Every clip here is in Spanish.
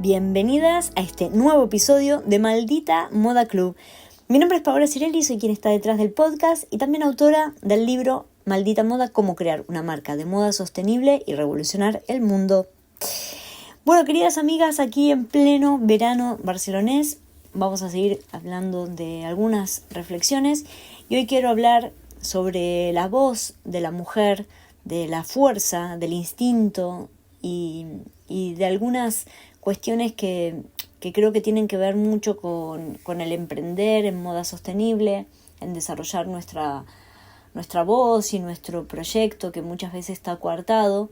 Bienvenidas a este nuevo episodio de Maldita Moda Club. Mi nombre es Paola Cirelli, soy quien está detrás del podcast y también autora del libro Maldita Moda, cómo crear una marca de moda sostenible y revolucionar el mundo. Bueno, queridas amigas, aquí en pleno verano barcelonés vamos a seguir hablando de algunas reflexiones y hoy quiero hablar sobre la voz de la mujer, de la fuerza, del instinto y de algunas cuestiones que creo que tienen que ver mucho con el emprender en moda sostenible, en desarrollar nuestra voz y nuestro proyecto que muchas veces está coartado.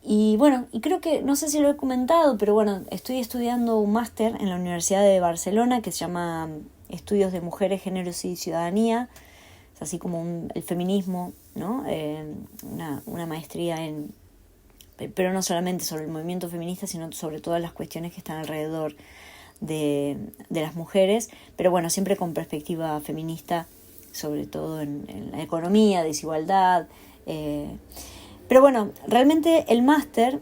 Y bueno, y creo que, no sé si lo he comentado, pero bueno, estoy estudiando un máster en la Universidad de Barcelona que se llama Estudios de Mujeres, Géneros y Ciudadanía. Es así como el feminismo, ¿no? Una maestría pero no solamente sobre el movimiento feminista, sino sobre todas las cuestiones que están alrededor de las mujeres, pero bueno, siempre con perspectiva feminista, sobre todo en la economía, desigualdad. Pero bueno, realmente el máster,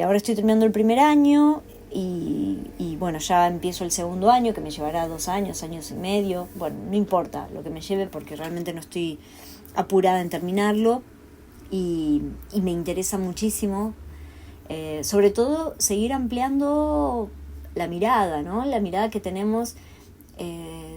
ahora estoy terminando el primer año y bueno, ya empiezo el segundo año, que me llevará 2 años, años y medio. Bueno, no importa lo que me lleve porque realmente no estoy apurada en terminarlo. Y me interesa muchísimo, sobre todo seguir ampliando la mirada, ¿no? La mirada que tenemos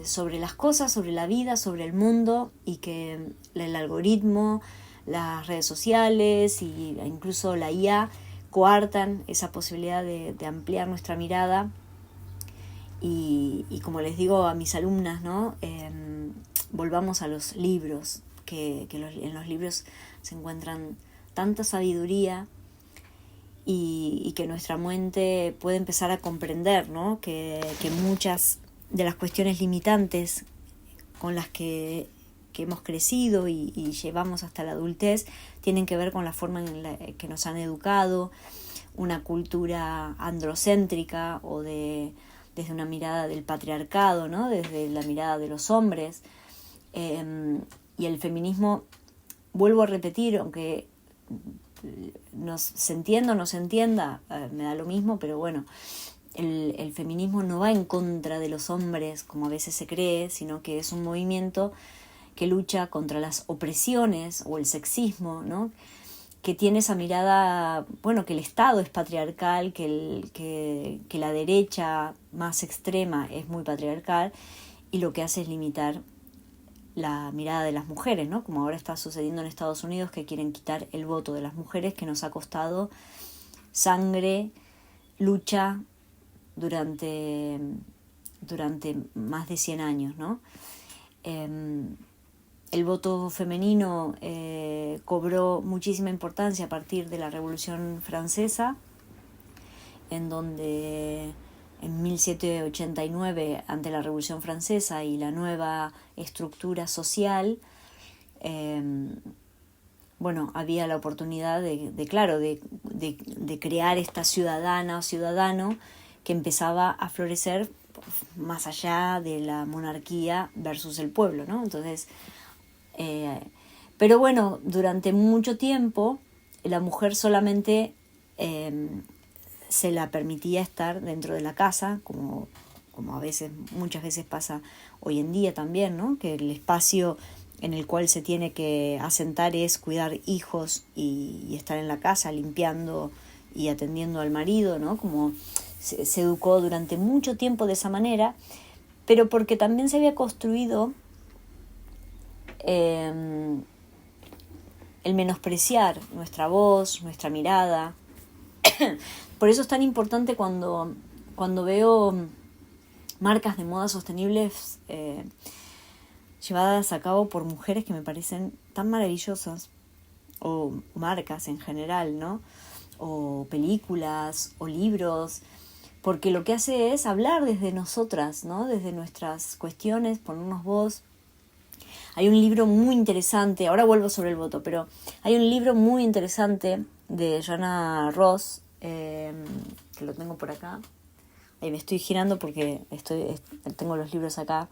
sobre las cosas, sobre la vida, sobre el mundo, y que el algoritmo, las redes sociales e incluso la IA coartan esa posibilidad de ampliar nuestra mirada. Y como les digo a mis alumnas, ¿no? Volvamos a los libros, que en los libros se encuentran tanta sabiduría y que nuestra mente puede empezar a comprender, ¿no? Que muchas de las cuestiones limitantes con las que hemos crecido y llevamos hasta la adultez tienen que ver con la forma en la que nos han educado, una cultura androcéntrica o desde una mirada del patriarcado, ¿no? Desde la mirada de los hombres. Y el feminismo, vuelvo a repetir, aunque se entienda o no se entienda, me da lo mismo, pero bueno, el feminismo no va en contra de los hombres, como a veces se cree, sino que es un movimiento que lucha contra las opresiones o el sexismo, ¿no? Que tiene esa mirada, bueno, que el Estado es patriarcal, que la derecha más extrema es muy patriarcal y lo que hace es limitar la mirada de las mujeres, ¿no? Como ahora está sucediendo en Estados Unidos, que quieren quitar el voto de las mujeres, que nos ha costado sangre, lucha durante más de 100 años, ¿no? El voto femenino cobró muchísima importancia a partir de la Revolución Francesa, en donde en 1789, ante la Revolución Francesa y la nueva estructura social, bueno, había la oportunidad de crear esta ciudadana o ciudadano que empezaba a florecer más allá de la monarquía versus el pueblo, ¿no? Entonces, pero bueno, durante mucho tiempo la mujer solamente se la permitía estar dentro de la casa, como muchas veces pasa hoy en día también, ¿no? Que el espacio en el cual se tiene que asentar es cuidar hijos y estar en la casa limpiando y atendiendo al marido, ¿no? Como se educó durante mucho tiempo de esa manera, pero porque también se había construido el menospreciar nuestra voz, nuestra mirada. Por eso es tan importante cuando veo marcas de moda sostenibles llevadas a cabo por mujeres que me parecen tan maravillosas, o marcas en general, ¿no? O películas, o libros, porque lo que hace es hablar desde nosotras, ¿no? Desde nuestras cuestiones, ponernos voz. Hay un libro muy interesante, ahora vuelvo sobre el voto, pero hay un libro muy interesante de Joanna Ross, que lo tengo por acá. Ahí me estoy girando porque tengo los libros acá.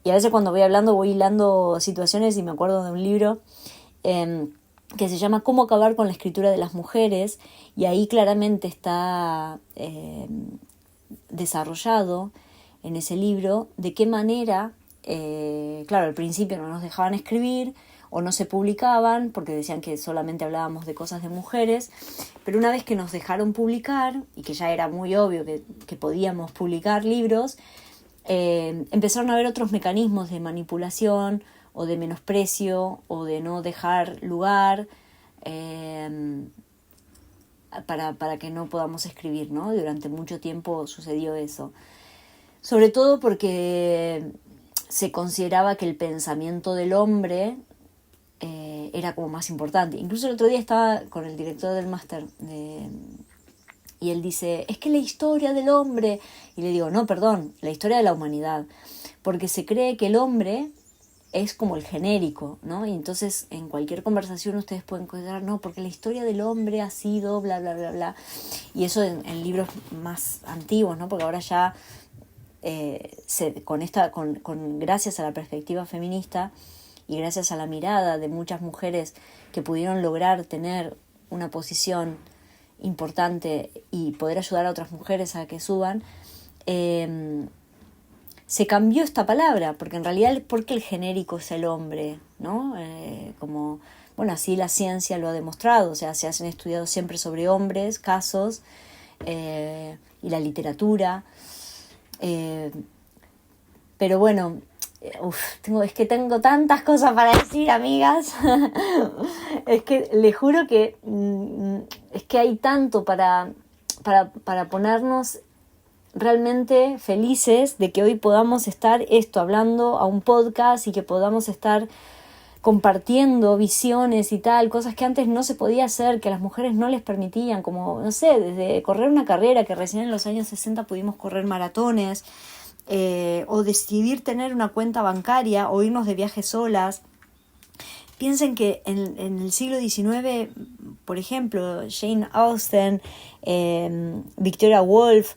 Y a veces cuando voy hablando voy hilando situaciones y me acuerdo de un libro que se llama Cómo acabar con la escritura de las mujeres, y ahí claramente está desarrollado en ese libro de qué manera, claro, al principio no nos dejaban escribir o no se publicaban porque decían que solamente hablábamos de cosas de mujeres, pero una vez que nos dejaron publicar y que ya era muy obvio que podíamos publicar libros, empezaron a haber otros mecanismos de manipulación o de menosprecio o de no dejar lugar para que no podamos escribir, ¿no? Durante mucho tiempo sucedió eso. Sobre todo porque se consideraba que el pensamiento del hombre era como más importante. Incluso el otro día estaba con el director del máster y él dice, es que la historia del hombre, y le digo, no, perdón, la historia de la humanidad, porque se cree que el hombre es como el genérico, ¿no? Y entonces en cualquier conversación ustedes pueden encontrar, no, porque la historia del hombre ha sido bla, bla, bla, bla, y eso en libros más antiguos, ¿no? Porque ahora ya gracias a la perspectiva feminista y gracias a la mirada de muchas mujeres que pudieron lograr tener una posición importante y poder ayudar a otras mujeres a que suban, se cambió esta palabra, porque en realidad, ¿por qué el genérico es el hombre? ¿No? Como, bueno, así la ciencia lo ha demostrado, o sea, se han estudiado siempre sobre hombres, casos, y la literatura, pero bueno, es que tengo tantas cosas para decir, amigas. Es que les juro que es que hay tanto para ponernos realmente felices de que hoy podamos estar hablando a un podcast y que podamos estar compartiendo visiones y tal, cosas que antes no se podía hacer, que a las mujeres no les permitían, como, no sé, desde correr una carrera, que recién en los años 60 pudimos correr maratones, o decidir tener una cuenta bancaria o irnos de viaje solas. Piensen que en el siglo XIX, por ejemplo, Jane Austen, Virginia Woolf,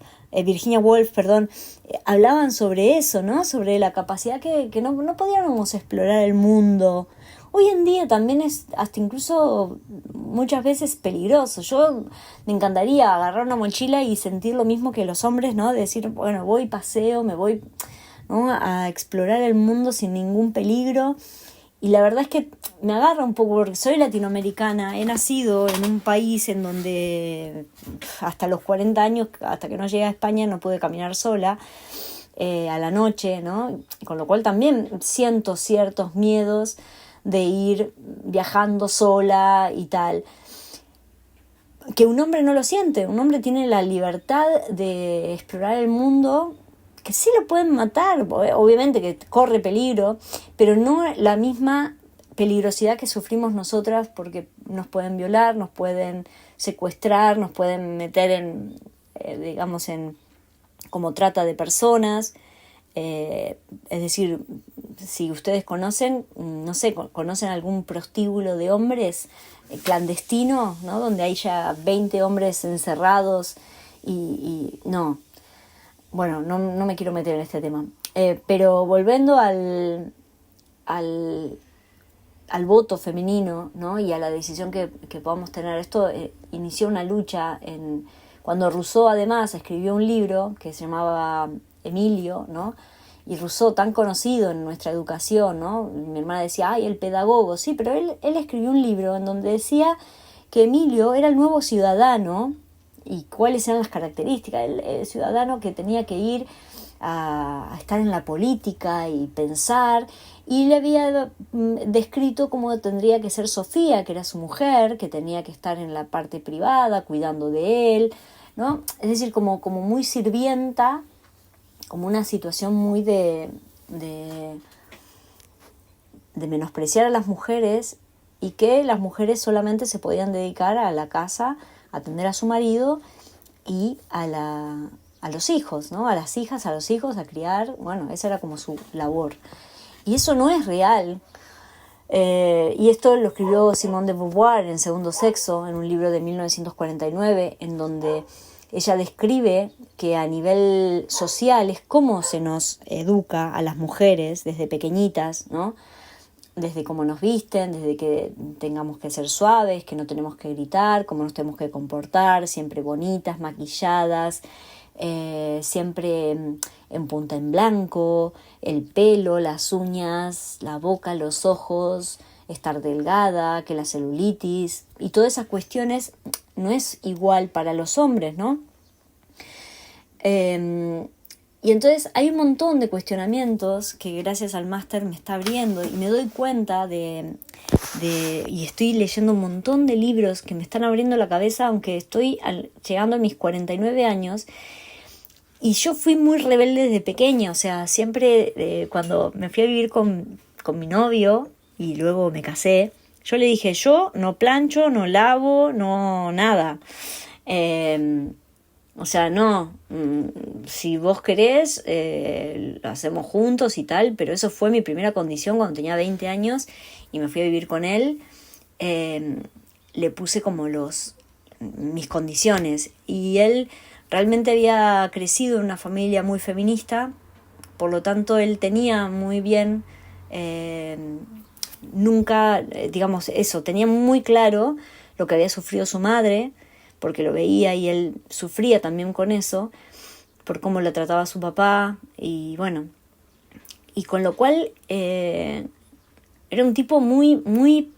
hablaban sobre eso, ¿no? Sobre la capacidad que no podíamos explorar el mundo. Hoy en día también es hasta incluso muchas veces peligroso. Yo me encantaría agarrar una mochila y sentir lo mismo que los hombres, ¿no? De decir, bueno, voy, paseo, me voy, ¿no?, a explorar el mundo sin ningún peligro. Y la verdad es que me agarra un poco porque soy latinoamericana, he nacido en un país en donde hasta los 40 años, hasta que no llegué a España, no pude caminar sola a la noche, ¿no? Con lo cual también siento ciertos miedos de ir viajando sola y tal. Que un hombre no lo siente, un hombre tiene la libertad de explorar el mundo, que sí lo pueden matar, obviamente que corre peligro, pero no la misma peligrosidad que sufrimos nosotras, porque nos pueden violar, nos pueden secuestrar, nos pueden meter en como trata de personas. Es decir, si ustedes conocen, no sé, conocen algún prostíbulo de hombres clandestino, ¿no? Donde hay ya 20 hombres encerrados y no. Bueno, no me quiero meter en este tema. Pero volviendo al voto femenino, ¿no? Y a la decisión que podamos tener. Esto inició una lucha cuando Rousseau además escribió un libro que se llamaba Emilio, ¿no? Y Rousseau, tan conocido en nuestra educación, ¿no? Mi hermana decía, ¡ay, el pedagogo! Sí, pero él escribió un libro en donde decía que Emilio era el nuevo ciudadano y cuáles eran las características. El ciudadano que tenía que ir a estar en la política y pensar, y le había descrito cómo tendría que ser Sofía, que era su mujer, que tenía que estar en la parte privada, cuidando de él, ¿no? Es decir, como muy sirvienta, como una situación muy de menospreciar a las mujeres, y que las mujeres solamente se podían dedicar a la casa, a atender a su marido y a los hijos, ¿no? A las hijas, a los hijos, a criar. Bueno, esa era como su labor. Y eso no es real. Y esto lo escribió Simone de Beauvoir en Segundo Sexo, en un libro de 1949, en donde ella describe que a nivel social es cómo se nos educa a las mujeres desde pequeñitas, ¿no? desde cómo nos visten, desde que tengamos que ser suaves, que no tenemos que gritar, cómo nos tenemos que comportar, siempre bonitas, maquilladas, siempre en punta en blanco, el pelo, las uñas, la boca, los ojos, estar delgada, que la celulitis y todas esas cuestiones no es igual para los hombres, ¿no? Y entonces hay un montón de cuestionamientos que gracias al máster me está abriendo y me doy cuenta y estoy leyendo un montón de libros que me están abriendo la cabeza, aunque estoy llegando a mis 49 años. Y yo fui muy rebelde desde pequeña, o sea, siempre cuando me fui a vivir con mi novio y luego me casé, yo le dije, yo no plancho, no lavo, no nada. O sea, no, si vos querés, lo hacemos juntos y tal, pero eso fue mi primera condición cuando tenía 20 años y me fui a vivir con él. Le puse como mis condiciones y él realmente había crecido en una familia muy feminista, por lo tanto él tenía muy bien, nunca, digamos eso, tenía muy claro lo que había sufrido su madre, porque lo veía y él sufría también con eso, por cómo lo trataba su papá, y bueno, y con lo cual era un tipo muy, muy,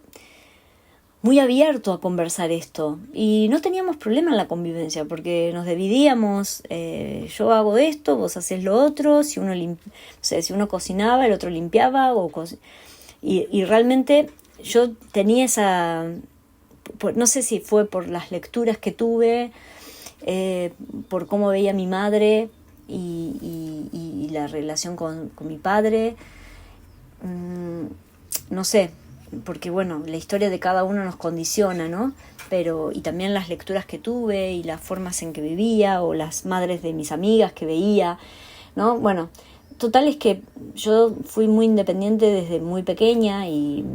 muy abierto a conversar esto, y no teníamos problema en la convivencia, porque nos dividíamos, yo hago esto, vos haces lo otro, si uno cocinaba, el otro limpiaba, y realmente yo tenía esa... no sé si fue por las lecturas que tuve, por cómo veía a mi madre y la relación con mi padre, no sé, porque bueno, la historia de cada uno nos condiciona, ¿no? Y también las lecturas que tuve y las formas en que vivía o las madres de mis amigas que veía, ¿no? Bueno, total es que yo fui muy independiente desde muy pequeña y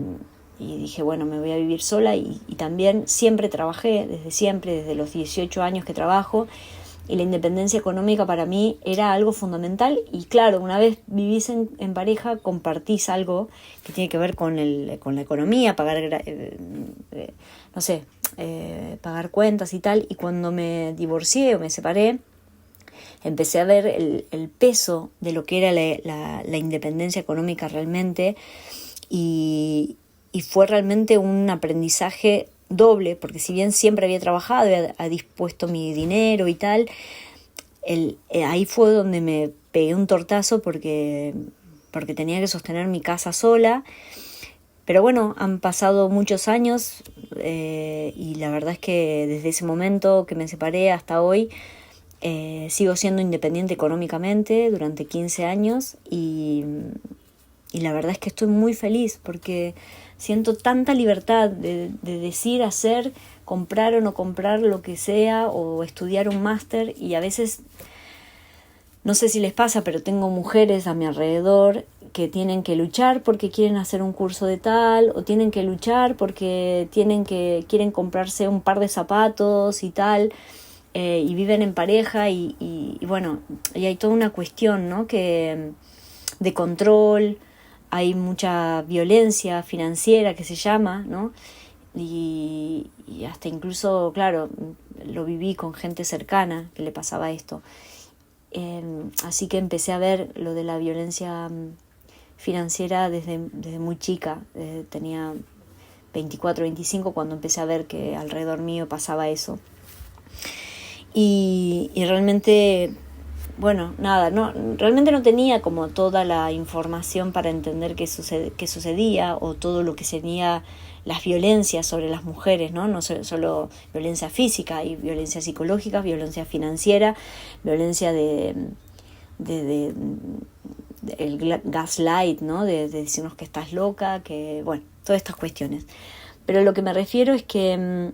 dije, bueno, me voy a vivir sola y también siempre trabajé, desde los 18 años que trabajo, y la independencia económica para mí era algo fundamental. Y claro, una vez vivís en pareja, compartís algo que tiene que ver con la economía, pagar cuentas y tal. Y cuando me divorcié o me separé, empecé a ver el peso de lo que era la independencia económica realmente, y fue realmente un aprendizaje doble, porque si bien siempre había trabajado, había dispuesto mi dinero y tal, ahí fue donde me pegué un tortazo porque tenía que sostener mi casa sola. Pero bueno, han pasado muchos años y la verdad es que desde ese momento que me separé hasta hoy sigo siendo independiente económicamente durante 15 años y la verdad es que estoy muy feliz porque siento tanta libertad de decir, hacer, comprar o no comprar lo que sea o estudiar un máster. Y a veces, no sé si les pasa, pero tengo mujeres a mi alrededor que tienen que luchar porque quieren hacer un curso de tal, o tienen que luchar porque quieren comprarse un par de zapatos y tal, y viven en pareja y bueno, y hay toda una cuestión, ¿no?, de control. Hay mucha violencia financiera que se llama, ¿no? Y hasta incluso, claro, lo viví con gente cercana que le pasaba esto. Así que empecé a ver lo de la violencia financiera desde muy chica. Tenía 24, 25 cuando empecé a ver que alrededor mío pasaba eso. Y realmente... bueno, nada, realmente no tenía como toda la información para entender qué sucedía o todo lo que sería las violencias sobre las mujeres, ¿no? No solo violencia física, hay violencia psicológica, violencia financiera, violencia el gaslight, ¿no? De decirnos que estás loca, que, bueno, todas estas cuestiones. Pero lo que me refiero es que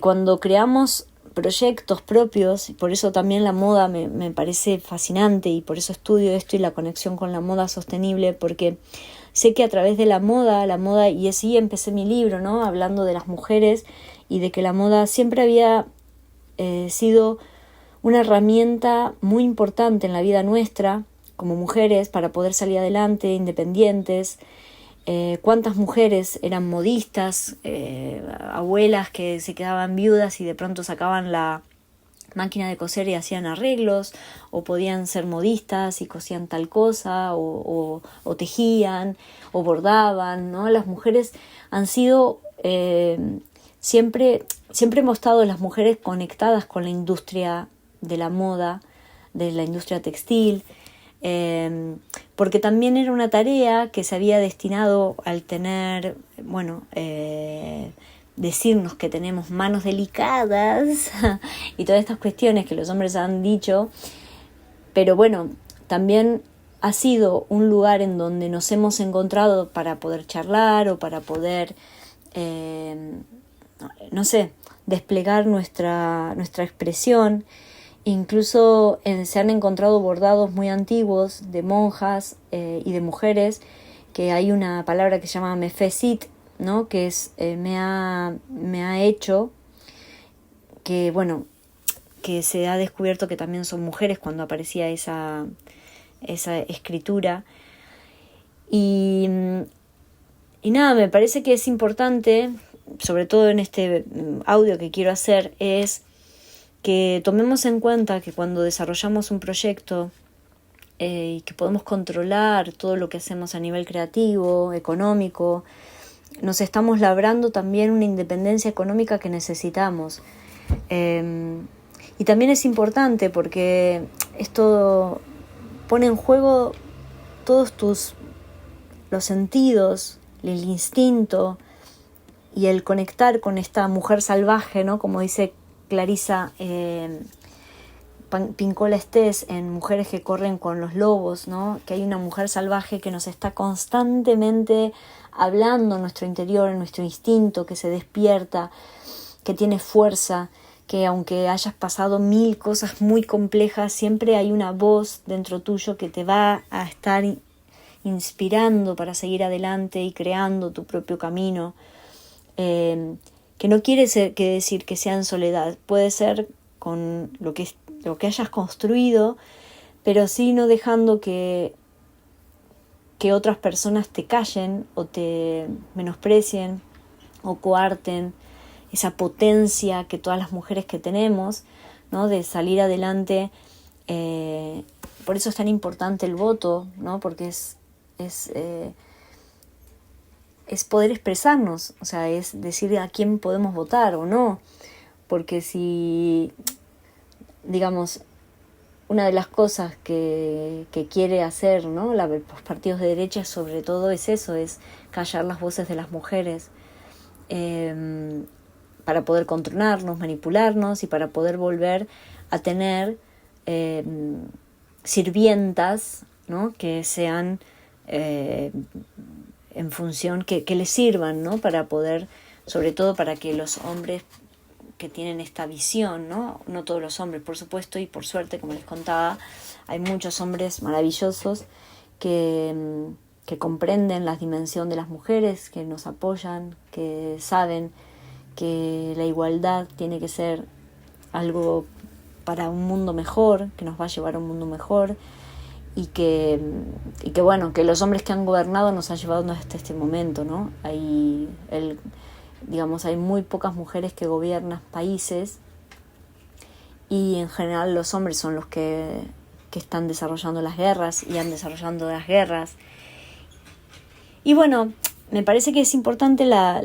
cuando creamos proyectos propios, y por eso también la moda me parece fascinante y por eso estudio esto y la conexión con la moda sostenible, porque sé que a través de la moda, y así empecé mi libro, ¿no?, hablando de las mujeres y de que la moda siempre había sido una herramienta muy importante en la vida nuestra como mujeres para poder salir adelante, independientes, cuántas mujeres eran modistas, abuelas que se quedaban viudas y de pronto sacaban la máquina de coser y hacían arreglos, o podían ser modistas y cosían tal cosa, o tejían, o bordaban, ¿no? Las mujeres han sido, siempre hemos estado las mujeres conectadas con la industria de la moda, de la industria textil, porque también era una tarea que se había destinado al tener, decirnos que tenemos manos delicadas y todas estas cuestiones que los hombres han dicho, pero bueno, también ha sido un lugar en donde nos hemos encontrado para poder charlar o para poder, desplegar nuestra expresión. Incluso se han encontrado bordados muy antiguos de monjas y de mujeres, que hay una palabra que se llama mefesit, ¿no? Que es me ha hecho, que se ha descubierto que también son mujeres cuando aparecía esa escritura. Y nada, me parece que es importante, sobre todo en este audio que quiero hacer, es que tomemos en cuenta que cuando desarrollamos un proyecto y que podemos controlar todo lo que hacemos a nivel creativo, económico, nos estamos labrando también una independencia económica que necesitamos. Y también es importante porque esto pone en juego todos los sentidos, el instinto y el conectar con esta mujer salvaje, ¿no? Como dice Clarissa Pinkola Estés en Mujeres que corren con los lobos, ¿no? Que hay una mujer salvaje que nos está constantemente hablando en nuestro interior, en nuestro instinto, que se despierta, que tiene fuerza, que aunque hayas pasado 1000 cosas muy complejas, siempre hay una voz dentro tuyo que te va a estar inspirando para seguir adelante y creando tu propio camino, que no quiere decir que sea en soledad, puede ser con lo que hayas construido, pero sí no dejando que otras personas te callen o te menosprecien o coarten esa potencia que todas las mujeres que tenemos, ¿no? De salir adelante. Por eso es tan importante el voto, ¿no? Porque es poder expresarnos, o sea, es decir a quién podemos votar o no, porque si, digamos, una de las cosas que quiere hacer, ¿no? Los partidos de derecha sobre todo es eso, es callar las voces de las mujeres, para poder controlarnos, manipularnos y para poder volver a tener sirvientas, ¿no? Que sean en función, que les sirvan, ¿no? Para poder, sobre todo para que los hombres que tienen esta visión, ¿no? No todos los hombres, por supuesto, y por suerte, como les contaba, hay muchos hombres maravillosos que comprenden la dimensión de las mujeres, que nos apoyan, que saben que la igualdad tiene que ser algo para un mundo mejor, que nos va a llevar a un mundo mejor, y que los hombres que han gobernado nos han llevado hasta este momento, ¿no? Hay muy pocas mujeres que gobiernan países y en general los hombres son los que están desarrollando las guerras y han desarrollado las guerras. Y bueno, me parece que es importante la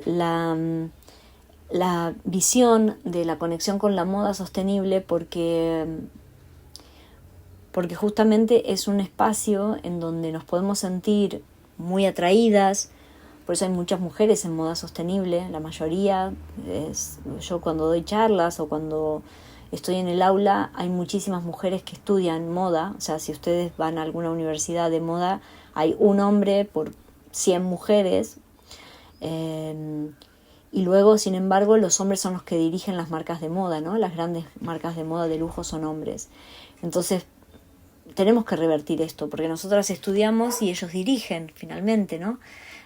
visión de la conexión con la moda sostenible porque justamente es un espacio en donde nos podemos sentir muy atraídas. Por eso hay muchas mujeres en moda sostenible, la mayoría. Yo cuando doy charlas o cuando estoy en el aula, hay muchísimas mujeres que estudian moda. O sea, si ustedes van a alguna universidad de moda, hay un hombre por 100 mujeres. Y luego, sin embargo, los hombres son los que dirigen las marcas de moda, ¿no? Las grandes marcas de moda de lujo son hombres. Entonces, tenemos que revertir esto, porque nosotras estudiamos y ellos dirigen, finalmente, ¿no?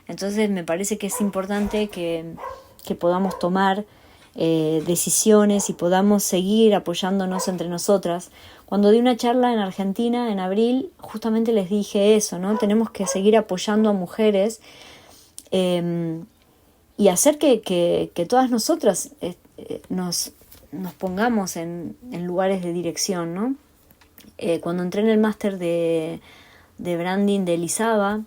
Entonces, me parece que es importante que podamos tomar decisiones y podamos seguir apoyándonos entre nosotras. Cuando di una charla en Argentina en abril, justamente les dije eso, ¿no? Tenemos que seguir apoyando a mujeres y hacer que todas nosotras nos pongamos en lugares de dirección, ¿no? Cuando entré en el máster de branding de Elisaba,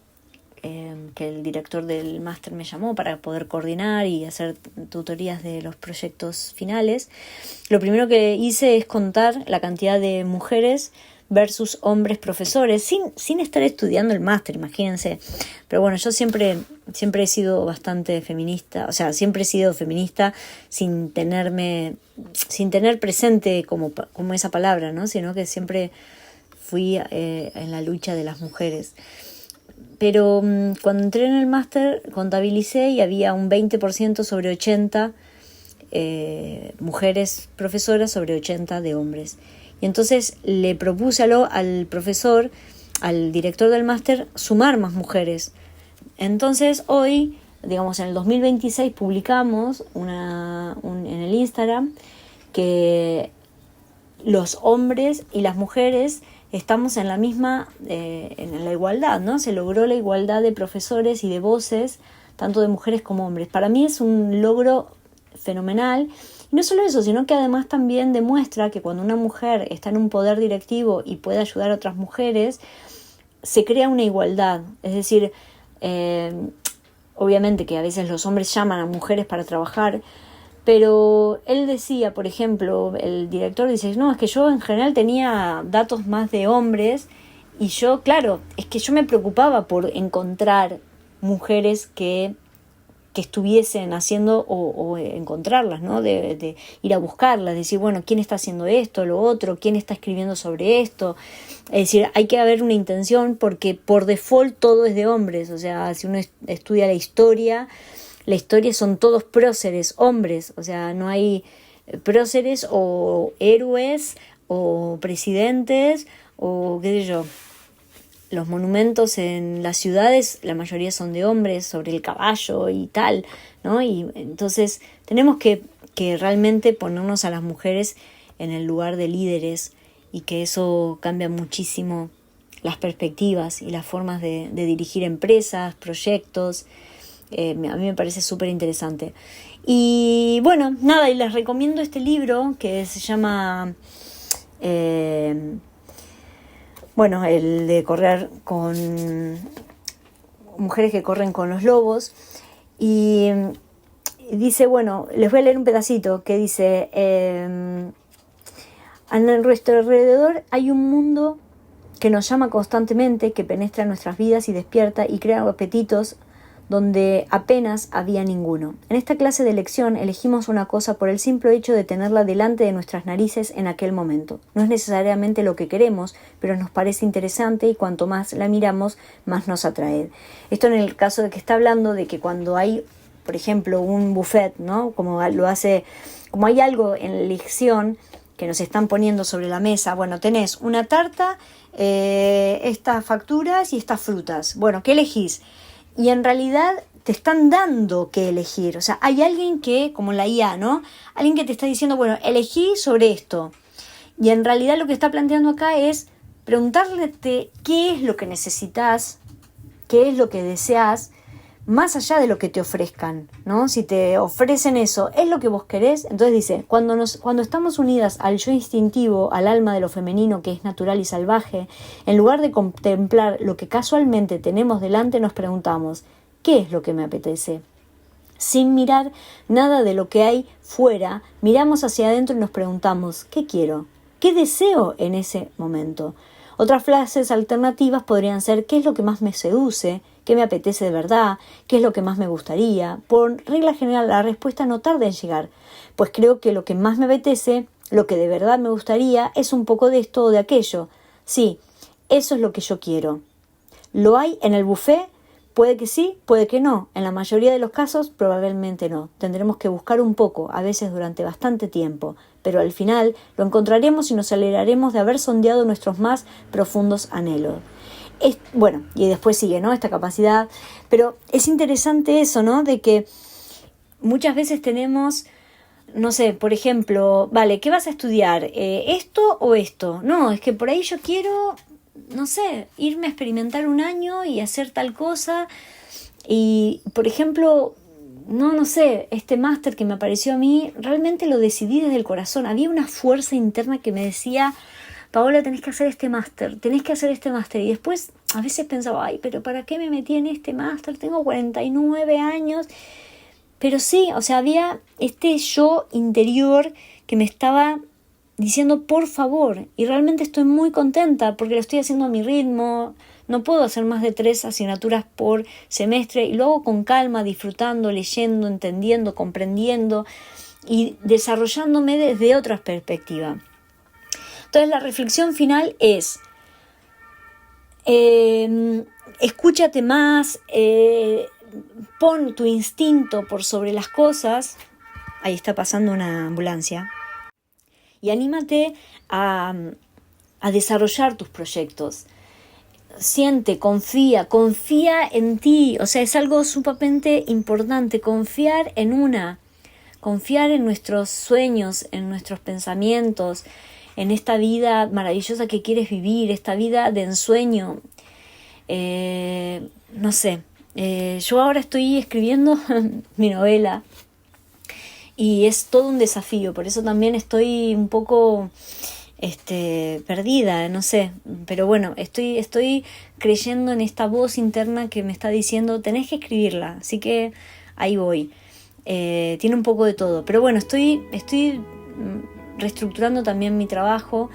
que el director del máster me llamó para poder coordinar y hacer tutorías de los proyectos finales, lo primero que hice es contar la cantidad de mujeres versus hombres profesores, sin estar estudiando el máster, imagínense. Pero bueno, yo siempre he sido bastante feminista, o sea, siempre he sido feminista sin tener presente como esa palabra, ¿no? Sino que siempre fui en la lucha de las mujeres. Pero cuando entré en el máster contabilicé y había un 20% sobre 80 mujeres profesoras sobre 80 de hombres. Y entonces le propuse al profesor, al director del máster, sumar más mujeres. Entonces hoy, digamos en el 2026, publicamos en el Instagram que los hombres y las mujeres estamos en la misma, en la igualdad, ¿no? Se logró la igualdad de profesores y de voces, tanto de mujeres como hombres. Para mí es un logro fenomenal. Y no solo eso, sino que además también demuestra que cuando una mujer está en un poder directivo y puede ayudar a otras mujeres, se crea una igualdad. Es decir, obviamente que a veces los hombres llaman a mujeres para trabajar, pero él decía, por ejemplo, el director dice, no, es que yo en general tenía datos más de hombres y yo, claro, es que yo me preocupaba por encontrar mujeres que estuviesen haciendo o encontrarlas, ¿no? De ir a buscarlas, decir, bueno, ¿quién está haciendo esto, lo otro? ¿Quién está escribiendo sobre esto? Es decir, hay que haber una intención porque por default todo es de hombres. O sea, si uno estudia la historia son todos próceres, hombres. O sea, no hay próceres o héroes o presidentes o qué sé yo. Los monumentos en las ciudades, la mayoría son de hombres, sobre el caballo y tal, ¿no? Y entonces tenemos que realmente ponernos a las mujeres en el lugar de líderes y que eso cambia muchísimo las perspectivas y las formas de dirigir empresas, proyectos. A mí me parece súper interesante. Y bueno, nada, y les recomiendo este libro que se llama... el de correr con mujeres que corren con los lobos. Y dice, bueno, les voy a leer un pedacito que dice, a nuestro alrededor hay un mundo que nos llama constantemente, que penetra en nuestras vidas y despierta y crea apetitos donde apenas había ninguno. En esta clase de elección elegimos una cosa por el simple hecho de tenerla delante de nuestras narices en aquel momento. No es necesariamente lo que queremos, pero nos parece interesante y cuanto más la miramos, más nos atrae. Esto en el caso de que está hablando de que cuando hay, por ejemplo, un buffet, ¿no? Como hay algo en la elección que nos están poniendo sobre la mesa, bueno, tenés una tarta, estas facturas y estas frutas. Bueno, ¿qué elegís? Y en realidad te están dando que elegir. O sea, hay alguien que, como la IA, ¿no? Alguien que te está diciendo, bueno, elegí sobre esto. Y en realidad lo que está planteando acá es preguntarte qué es lo que necesitas, qué es lo que deseas, más allá de lo que te ofrezcan, ¿no? Si te ofrecen eso, ¿es lo que vos querés? Entonces dice, cuando estamos unidas al yo instintivo, al alma de lo femenino que es natural y salvaje, en lugar de contemplar lo que casualmente tenemos delante, nos preguntamos, ¿qué es lo que me apetece? Sin mirar nada de lo que hay fuera, miramos hacia adentro y nos preguntamos, ¿qué quiero? ¿Qué deseo en ese momento? Otras frases alternativas podrían ser, ¿qué es lo que más me seduce? ¿Qué me apetece de verdad? ¿Qué es lo que más me gustaría? Por regla general, la respuesta no tarda en llegar, pues creo que lo que más me apetece, lo que de verdad me gustaría, es un poco de esto o de aquello. Sí, eso es lo que yo quiero. ¿Lo hay en el buffet? Puede que sí, puede que no. En la mayoría de los casos, probablemente no. Tendremos que buscar un poco, a veces durante bastante tiempo, pero al final lo encontraremos y nos alegraremos de haber sondeado nuestros más profundos anhelos. Bueno, y después sigue, ¿no? Esta capacidad. Pero es interesante eso, ¿no? De que muchas veces tenemos, no sé, por ejemplo, vale, ¿qué vas a estudiar? ¿Esto o esto? No, es que por ahí yo quiero, no sé, irme a experimentar un año y hacer tal cosa. Y, por ejemplo, no sé, este máster que me apareció a mí, realmente lo decidí desde el corazón. Había una fuerza interna que me decía, Paola, tenés que hacer este máster. Y después a veces pensaba, ay, pero ¿para qué me metí en este máster? Tengo 49 años. Pero sí, o sea, había este yo interior que me estaba diciendo, por favor, y realmente estoy muy contenta porque lo estoy haciendo a mi ritmo. No puedo hacer más de 3 asignaturas por semestre y lo hago con calma, disfrutando, leyendo, entendiendo, comprendiendo y desarrollándome desde otra perspectiva. Entonces la reflexión final es, escúchate más, pon tu instinto por sobre las cosas. Ahí está pasando una ambulancia. Y anímate a desarrollar tus proyectos. Siente, confía en ti. O sea, es algo sumamente importante, confiar en nuestros sueños, en nuestros pensamientos, en esta vida maravillosa que quieres vivir, esta vida de ensueño. No sé, yo ahora estoy escribiendo mi novela y es todo un desafío, por eso también estoy un poco perdida, no sé, pero bueno, estoy creyendo en esta voz interna que me está diciendo, tenés que escribirla, así que ahí voy. Tiene un poco de todo, pero bueno, estoy reestructurando también mi trabajo,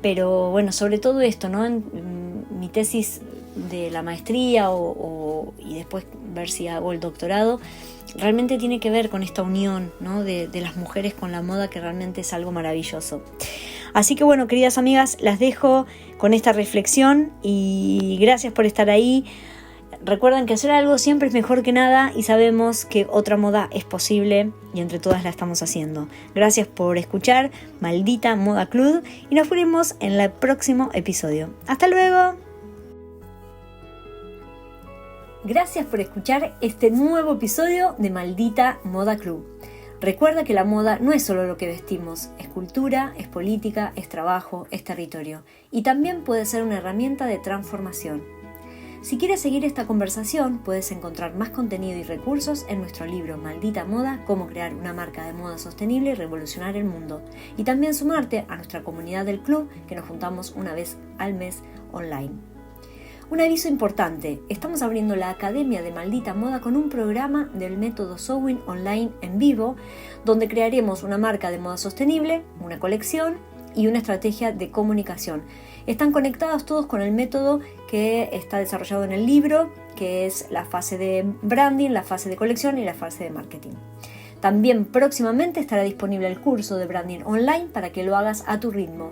pero bueno, sobre todo esto, ¿no? En mi tesis de la maestría y después ver si hago el doctorado, realmente tiene que ver con esta unión, ¿no? de las mujeres con la moda, que realmente es algo maravilloso. Así que bueno, queridas amigas, las dejo con esta reflexión y gracias por estar ahí. Recuerden que hacer algo siempre es mejor que nada y sabemos que otra moda es posible y entre todas la estamos haciendo. Gracias por escuchar Maldita Moda Club y nos vemos en el próximo episodio. ¡Hasta luego! Gracias por escuchar este nuevo episodio de Maldita Moda Club. Recuerda que la moda no es solo lo que vestimos, es cultura, es política, es trabajo, es territorio y también puede ser una herramienta de transformación. Si quieres seguir esta conversación, puedes encontrar más contenido y recursos en nuestro libro Maldita Moda, cómo crear una marca de moda sostenible y revolucionar el mundo. Y también sumarte a nuestra comunidad del club, que nos juntamos una vez al mes online. Un aviso importante, estamos abriendo la Academia de Maldita Moda con un programa del método Sewing online en vivo, donde crearemos una marca de moda sostenible, una colección y una estrategia de comunicación. Están conectados todos con el método que está desarrollado en el libro, que es la fase de branding, la fase de colección y la fase de marketing. También próximamente estará disponible el curso de branding online para que lo hagas a tu ritmo.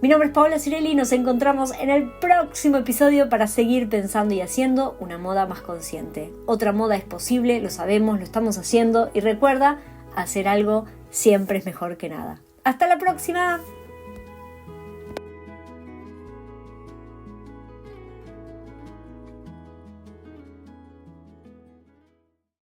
Mi nombre es Paola Cirelli y nos encontramos en el próximo episodio para seguir pensando y haciendo una moda más consciente. Otra moda es posible, lo sabemos, lo estamos haciendo y recuerda, hacer algo siempre es mejor que nada. ¡Hasta la próxima!